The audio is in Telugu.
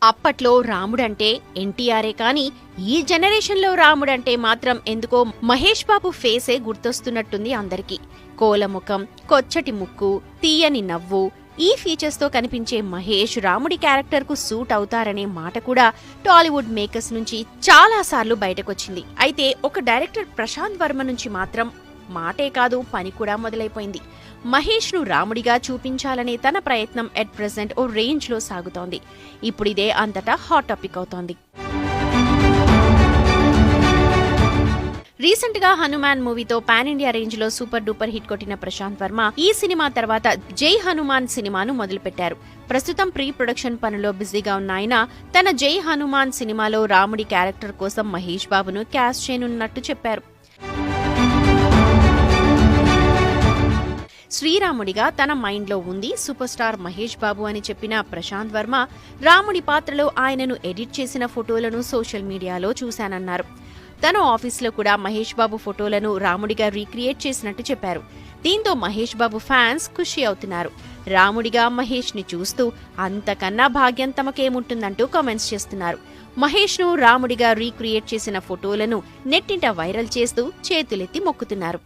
అప్పట్లో రాముడంటే ఎన్టీఆరే కానీ ఈ జనరేషన్లో రాముడంటే మాత్రం ఎందుకో మహేష్ బాబు ఫేసే గుర్తొస్తున్నట్టుంది అందరికీ. కోలముఖం, కొచ్చటి ముక్కు, తీయని నవ్వు, ఈ ఫీచర్స్ తో కనిపించే మహేష్ రాముడి క్యారెక్టర్ కు సూట్ అవుతారనే మాట కూడా టాలీవుడ్ మేకర్స్ నుంచి చాలా సార్లు బయటకొచ్చింది. అయితే ఒక డైరెక్టర్ ప్రశాంత్ వర్మ నుంచి మాత్రం మాటే కాదు పని కూడా మొదలైపోయింది. మహేష్ ను రాముడిగా చూపించాలనే తన ప్రయత్నం ఎట్ ప్రెజెంట్ ఓ రేంజ్ లో సాగుతోంది. ఇప్పుడిదే అంతటా హాట్ టాపిక్ అవుతోంది. రీసెంట్ గా హనుమాన్ మూవీతో పాన్ ఇండియా రేంజ్ లో సూపర్ డూపర్ హిట్ కొట్టిన ప్రశాంత్ వర్మ ఈ సినిమా తర్వాత జై హనుమాన్ సినిమాను మొదలుపెట్టారు. ప్రస్తుతం ప్రీ ప్రొడక్షన్ పనులో బిజీగా ఉన్న ఆయన తన జై హనుమాన్ సినిమాలో రాముడి క్యారెక్టర్ కోసం మహేష్ బాబును క్యాస్ట్ చేయనున్నట్టు చెప్పారు. శ్రీరాముడిగా తన మైండ్ లో ఉంది సూపర్ స్టార్ మహేష్ బాబు అని చెప్పిన ప్రశాంత్ వర్మ రాముడి పాత్రలో ఆయనను ఎడిట్ చేసిన ఫోటోలను సోషల్ మీడియాలో చూశానన్నారు. తన ఆఫీస్లో కూడా మహేష్ బాబు ఫోటోలను రాముడిగా రీక్రియేట్ చేసినట్టు చెప్పారు. దీంతో మహేష్ బాబు ఫ్యాన్స్ ఖుషి అవుతున్నారు. రాముడిగా మహేష్ ని చూస్తూ అంతకన్నా భాగ్యం తమకేముంటుందంటూ కామెంట్స్ చేస్తున్నారు. మహేష్ ను రాముడిగా రీక్రియేట్ చేసిన ఫోటోలను నెట్టింట వైరల్ చేస్తూ చేతులెత్తి మొక్కుతున్నారు.